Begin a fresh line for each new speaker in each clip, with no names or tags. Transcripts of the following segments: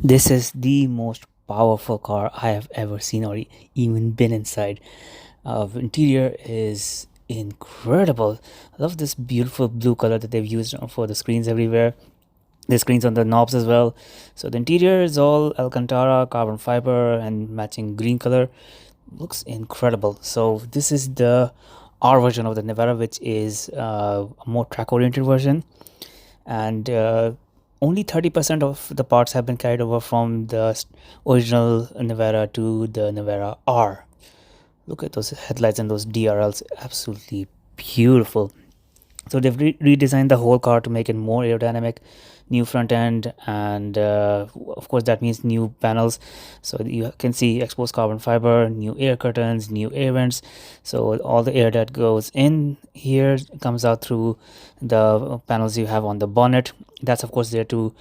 This is the most powerful car I have ever seen or even been inside. Interior is incredible. I love this beautiful blue color that they've used for the screens everywhere. The screens on the knobs as well. So the interior is all Alcantara, carbon fiber, and matching green color. Looks incredible. So this is the R version of the Nevera, which is a more track-oriented version, and only 30% of the parts have been carried over from the original Nevera to the Nevera R. Look at those headlights and those DRLs, absolutely beautiful. So they've redesigned the whole car to make it more aerodynamic, new front end, and of course that means new panels. So you can see exposed carbon fiber, new air curtains, new air vents. So all the air that goes in here comes out through the panels you have on the bonnet. That's of course there to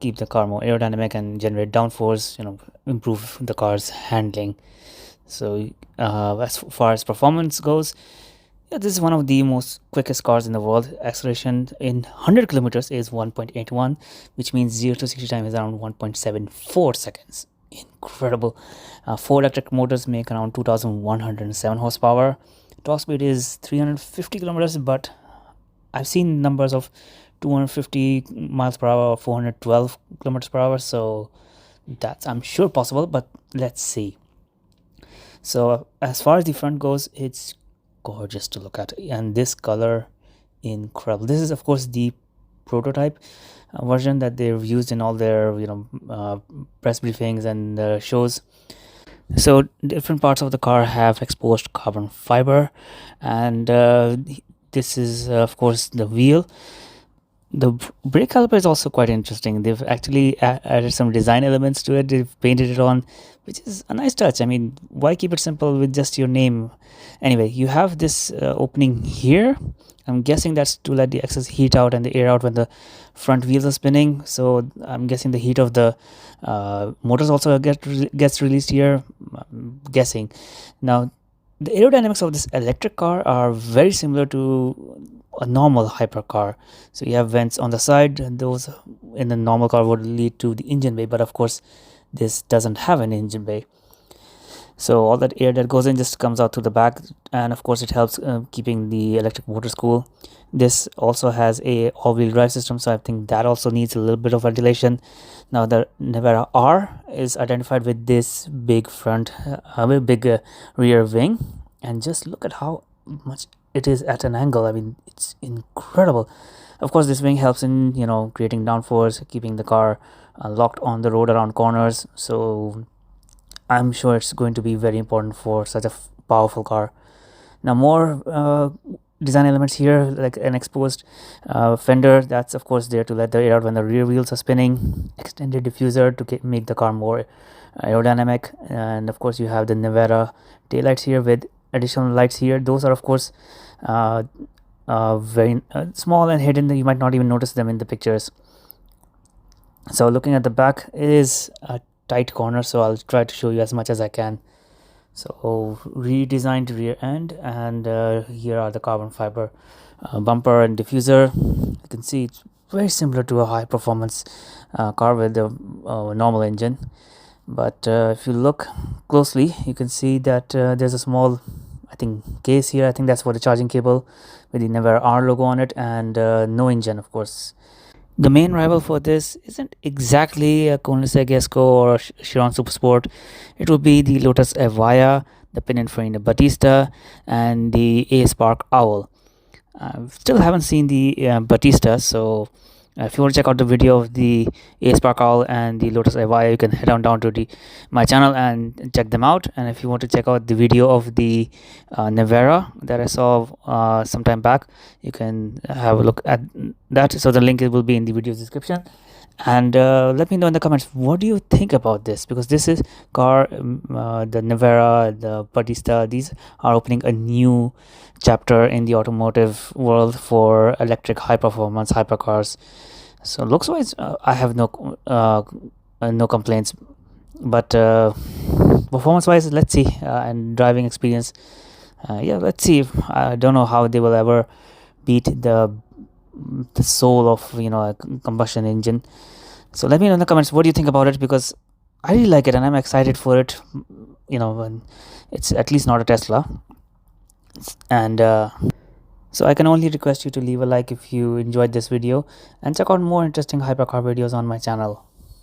keep the car more aerodynamic and generate downforce, improve the car's handling. So as far as performance goes, yeah, this is one of the most quickest cars in the world. Acceleration in 100 kilometers is 1.81, which means 0 to 60 time is around 1.74 seconds. Incredible. Four electric motors make around 2,107 horsepower. Top speed is 350 kilometers, but I've seen numbers of 250 miles per hour or 412 kilometers per hour, so that's I'm sure possible, but let's see. So as far as the front goes, it's gorgeous to look at, and this color, incredible. This is of course the prototype version that they've used in all their press briefings and shows. So different parts of the car have exposed carbon fiber, and this is of course the wheel. The brake caliper is also quite interesting. They've actually added some design elements to it. They've painted it on, which is a nice touch. I mean, why keep it simple with just your name? Anyway, you have this opening here. I'm guessing that's to let the excess heat out and the air out when the front wheels are spinning. So I'm guessing the heat of the motors also gets released here. I'm guessing. Now, the aerodynamics of this electric car are very similar to a normal hypercar. So you have vents on the side, and those in the normal car would lead to the engine bay, but of course this doesn't have an engine bay. So all that air that goes in just comes out to the back, and of course it helps keeping the electric motors cool. This also has a all-wheel drive system, so I think that also needs a little bit of ventilation. Now the Nevera R is identified with this big front, rear wing, and just look at how much it is at an angle. I mean, it's incredible. Of course this wing helps in creating downforce, keeping the car locked on the road around corners. So I'm sure it's going to be very important for such a powerful car. Now more design elements here, like an exposed fender. That's of course there to let the air out when the rear wheels are spinning. Extended diffuser to make the car more aerodynamic. And of course you have the Nevera taillights here with additional lights here. Those are of course very small and hidden. You might not even notice them in the pictures. So looking at the back, it is a tight corner, so I'll try to show you as much as I can. So redesigned rear end, and here are the carbon fiber bumper and diffuser. You can see it's very similar to a high performance car with a normal engine, but if you look closely you can see that there's a small, I think, case here. I think that's for the charging cable with the Nevera R logo on it, and no engine of course. The main rival for this isn't exactly a Koenigsegg Esco or a Chiron Supersport. It would be the Lotus Evija, the Pininfarina Battista, and the A-Spark Owl. Still haven't seen the Battista, so if you want to check out the video of the A-Spark Owl and the Lotus Evija, you can head on down to my channel and check them out. And if you want to check out the video of the Nevera that I saw some time back, you can have a look at that. So the link will be in the video description. And let me know in the comments, what do you think about this? Because this is car, the Nevera, the Battista, these are opening a new chapter in the automotive world for electric high performance hypercars. So looks wise, I have no complaints, but performance wise, let's see, and driving experience, yeah, let's see. I don't know how they will ever beat the soul of a combustion engine. So let me know in the comments what do you think about it, because I really like it and I'm excited for it. When it's at least not a Tesla. And so I can only request you to leave a like if you enjoyed this video, and check out more interesting hypercar videos on my channel.